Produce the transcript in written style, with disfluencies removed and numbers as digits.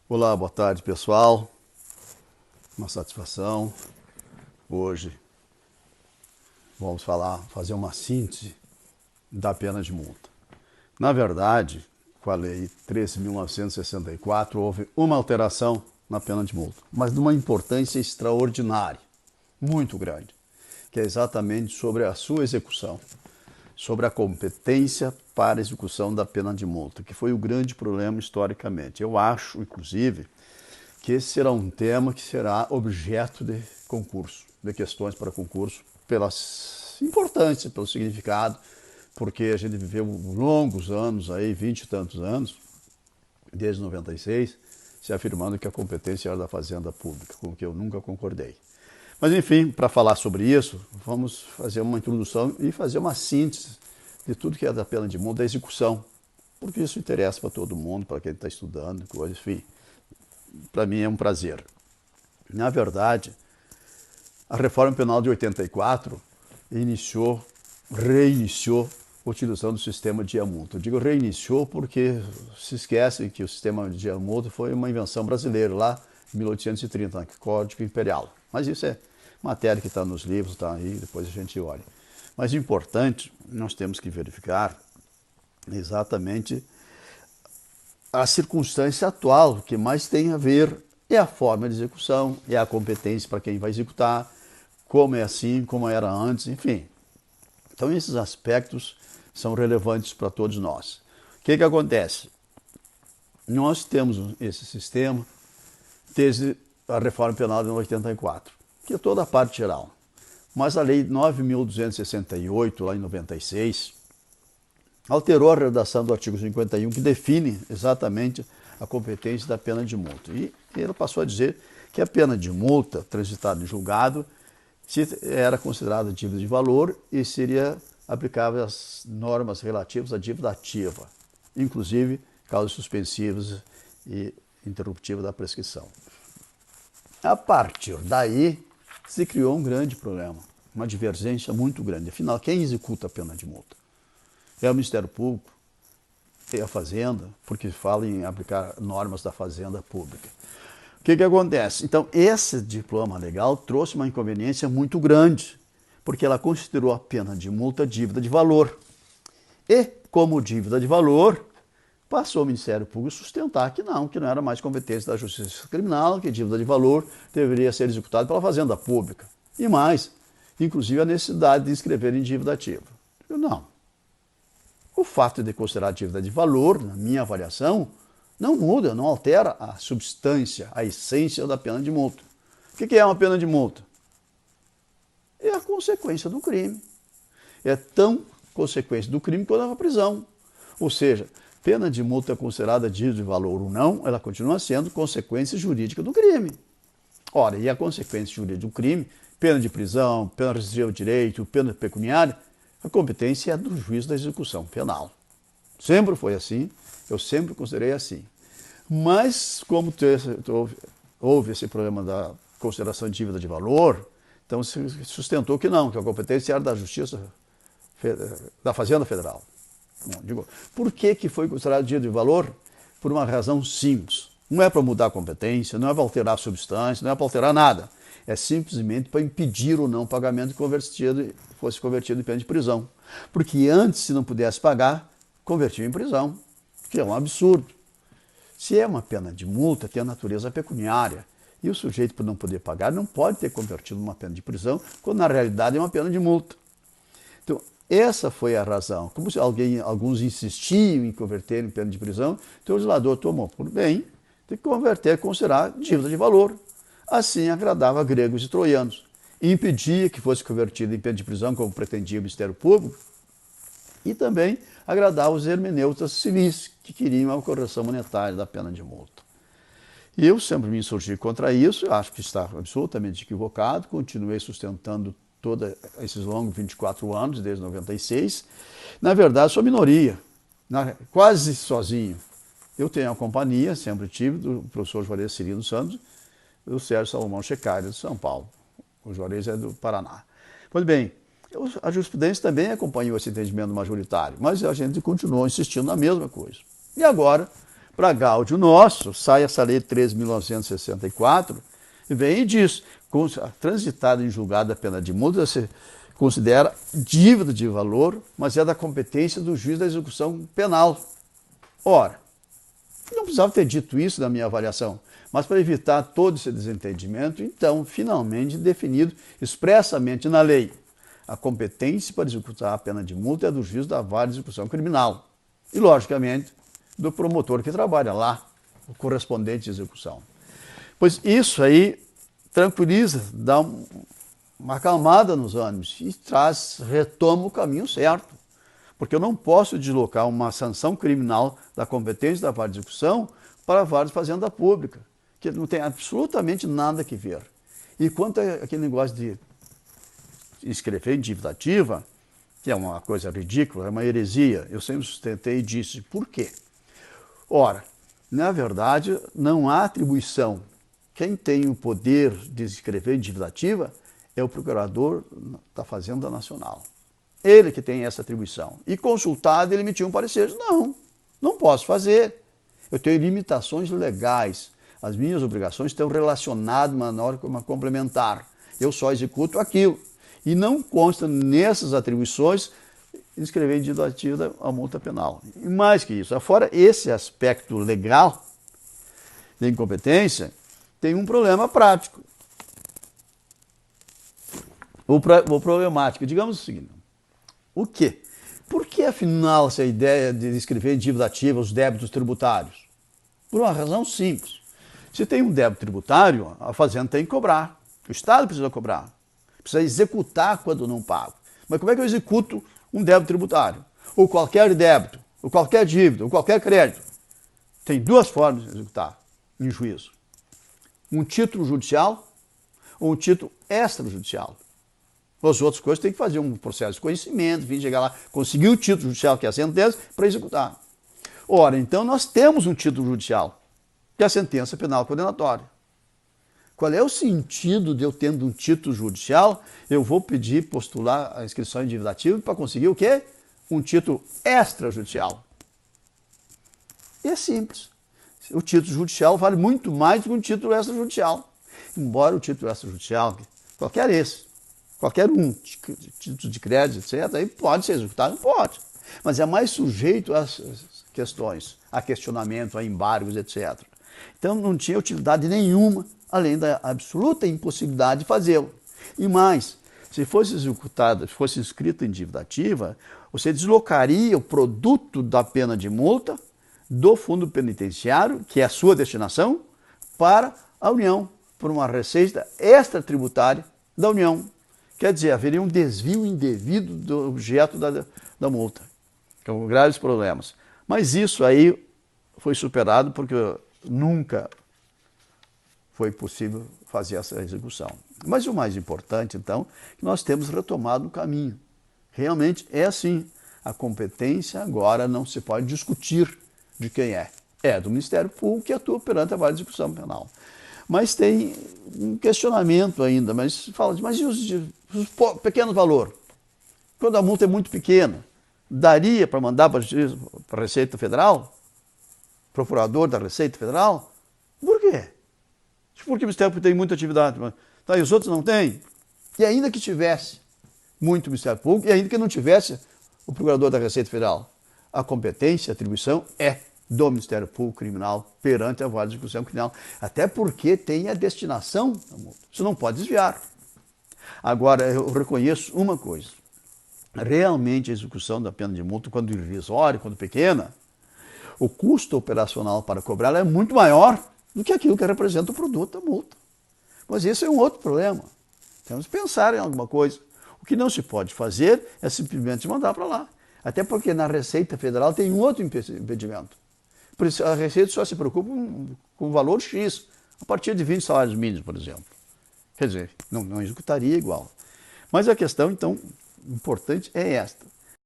Olá, boa tarde, pessoal. Uma satisfação. Hoje vamos fazer uma síntese da pena de multa. Na verdade, com a Lei 13.964, houve uma alteração na pena de multa, mas de uma importância extraordinária, muito grande, que é exatamente sobre a sua execução, sobre a competência para a execução da pena de multa, que foi o grande problema historicamente. Eu acho, inclusive, que esse será um tema que será objeto de concurso, de questões para concurso, pela importância, pelo significado, porque a gente viveu longos anos, aí, 20 e tantos anos, desde 96, se afirmando que a competência era da Fazenda Pública, com o que eu nunca concordei. Mas, enfim, para falar sobre isso, vamos fazer uma introdução e fazer uma síntese de tudo que é da pena de multa, da execução, porque isso interessa para todo mundo, para quem está estudando, coisa, enfim. Para mim é um prazer. Na verdade, a reforma penal de 84 reiniciou a utilização do sistema de multa. Eu digo reiniciou porque se esquecem que o sistema de multa foi uma invenção brasileira lá em 1830, no Código Imperial. Mas isso é matéria que está nos livros, está aí, depois a gente olha. Mas o importante, nós temos que verificar exatamente a circunstância atual, o que mais tem a ver é a forma de execução, é a competência para quem vai executar, como é assim, como era antes, enfim. Então esses aspectos são relevantes para todos nós. O que acontece? Nós temos esse sistema desde a reforma penal de 84, que é toda a parte geral. Mas a lei 9.268, lá em 96, alterou a redação do artigo 51, que define exatamente a competência da pena de multa. E ele passou a dizer que a pena de multa transitada em julgado era considerada dívida de valor e seria aplicável às normas relativas à dívida ativa, inclusive causas suspensivas e interruptivas da prescrição. A partir daí, se criou um grande problema, uma divergência muito grande. Afinal, quem executa a pena de multa? É o Ministério Público, é a Fazenda, porque fala em aplicar normas da Fazenda Pública. O que acontece? Então, esse diploma legal trouxe uma inconveniência muito grande, porque ela considerou a pena de multa dívida de valor. E, como dívida de valor, passou o Ministério Público a sustentar que não era mais competência da Justiça Criminal, que dívida de valor deveria ser executada pela Fazenda Pública. E mais, inclusive a necessidade de inscrever em dívida ativa. Não. O fato de considerar dívida de valor, na minha avaliação, não muda, não altera a substância, a essência da pena de multa. O que é uma pena de multa? É a consequência do crime. É tão consequência do crime quanto a prisão. Ou seja, pena de multa considerada dívida de valor ou não, ela continua sendo consequência jurídica do crime. Ora, e a consequência jurídica do crime, pena de prisão, pena restritiva de direito, pena pecuniária, a competência é do juiz da execução penal. Sempre foi assim, eu sempre considerei assim. Mas, como houve esse problema da consideração de dívida de valor, então se sustentou que não, que a competência era da Justiça, da Fazenda Federal. Bom, digo, por que foi considerado dívida de valor? Por uma razão simples. Não é para mudar a competência, não é para alterar a substância, não é para alterar nada. É simplesmente para impedir o não pagamento que fosse convertido em pena de prisão. Porque antes, se não pudesse pagar, convertia em prisão, que é um absurdo. Se é uma pena de multa, tem a natureza pecuniária. E o sujeito, por não poder pagar, não pode ter convertido uma pena de prisão, quando na realidade é uma pena de multa. Então, essa foi a razão. Como se alguns insistiam em converter em pena de prisão, então o legislador tomou por bem de converter, considerar dívida de valor. Assim agradava gregos e troianos. E impedia que fosse convertido em pena de prisão, como pretendia o Ministério Público, e também agradava os hermeneutas civis, que queriam a correção monetária da pena de multa. E eu sempre me insurgi contra isso, acho que está absolutamente equivocado, continuei sustentando todos esses longos 24 anos, desde 96. Na verdade, sou minoria, quase sozinho. Eu tenho a companhia, sempre tive, do professor Juarez Cirino Santos, do Sérgio Salomão Checari, de São Paulo. O Juarez é do Paraná. Pois bem, a jurisprudência também acompanhou esse entendimento majoritário, mas a gente continuou insistindo na mesma coisa. E agora, Para gáudio nosso, sai essa lei 13.964 e vem e diz, transitada em julgado a pena de multa, se considera dívida de valor, mas é da competência do juiz da execução penal. Ora, não precisava ter dito isso na minha avaliação, mas para evitar todo esse desentendimento, então, finalmente definido expressamente na lei, a competência para executar a pena de multa é do juiz da vara de execução criminal e, logicamente, do promotor que trabalha lá, o correspondente de execução. Pois isso aí tranquiliza, dá uma acalmada nos ânimos e retoma o caminho certo. Porque eu não posso deslocar uma sanção criminal da competência da vara de execução para a vara de fazenda pública, que não tem absolutamente nada que ver. E quanto àquele negócio de escrever em dívida ativa, que é uma coisa ridícula, é uma heresia, eu sempre sustentei e disse, por quê? Ora, na verdade, não há atribuição. Quem tem o poder de escrever em dívida ativa é o procurador da Fazenda Nacional. Ele que tem essa atribuição. E consultado, ele emitiu um parecer. Não posso fazer. Eu tenho limitações legais. As minhas obrigações estão relacionadas uma norma complementar. Eu só executo aquilo. E não consta nessas atribuições inscrever em dívida ativa a multa penal. E mais que isso, fora esse aspecto legal de incompetência, tem um problema prático. O problemático, digamos o seguinte, o quê? Por que, afinal, essa ideia de escrever em dívida ativa os débitos tributários? Por uma razão simples. Se tem um débito tributário, a Fazenda tem que cobrar. O Estado precisa cobrar. Precisa executar quando não paga. Mas como é que eu executo um débito tributário? Ou qualquer débito, ou qualquer dívida, ou qualquer crédito? Tem duas formas de executar em juízo. Um título judicial ou um título extrajudicial. As outras coisas tem que fazer um processo de conhecimento, vir chegar lá, conseguir o título judicial, que é a sentença, para executar. Ora, então nós temos um título judicial, que é a sentença penal condenatória. Qual é o sentido de eu tendo um título judicial, eu vou pedir, postular a inscrição em dívida ativa para conseguir o quê? Um título extrajudicial. E é simples. O título judicial vale muito mais do que um título extrajudicial. Embora o título extrajudicial, qualquer um, título de crédito, etc., aí pode ser executado, pode. Mas é mais sujeito às questões, a questionamento, a embargos, etc. Então não tinha utilidade nenhuma, além da absoluta impossibilidade de fazê-lo. E mais, se fosse executado, se fosse inscrito em dívida ativa, você deslocaria o produto da pena de multa do fundo penitenciário, que é a sua destinação, para a União, por uma receita extratributária da União. Quer dizer, haveria um desvio indevido do objeto da multa, com graves problemas. Mas isso aí foi superado porque nunca foi possível fazer essa execução. Mas o mais importante, então, é que nós temos retomado o caminho. Realmente é assim. A competência agora não se pode discutir de quem é. É do Ministério Público que atua perante a vara de execução penal. Mas tem um questionamento ainda, mas fala mas e os pequenos valores? Quando a multa é muito pequena, daria para mandar para a Receita Federal? Procurador da Receita Federal? Por quê? Porque o Ministério Público tem muita atividade, mas tá, e os outros não têm? E ainda que tivesse muito Ministério Público, e ainda que não tivesse o Procurador da Receita Federal, a competência, a atribuição é do Ministério Público Criminal perante a vara de execução criminal. Até porque tem a destinação da multa. Você não pode desviar. Agora, eu reconheço uma coisa. Realmente a execução da pena de multa, quando irrisória, quando pequena, o custo operacional para cobrá-la é muito maior do que aquilo que representa o produto da multa. Mas esse é um outro problema. Temos que pensar em alguma coisa. O que não se pode fazer é simplesmente mandar para lá. Até porque na Receita Federal tem um outro impedimento. Por isso, a Receita só se preocupa com o valor X, a partir de 20 salários mínimos, por exemplo. Quer dizer, não executaria igual. Mas a questão, então, importante é esta.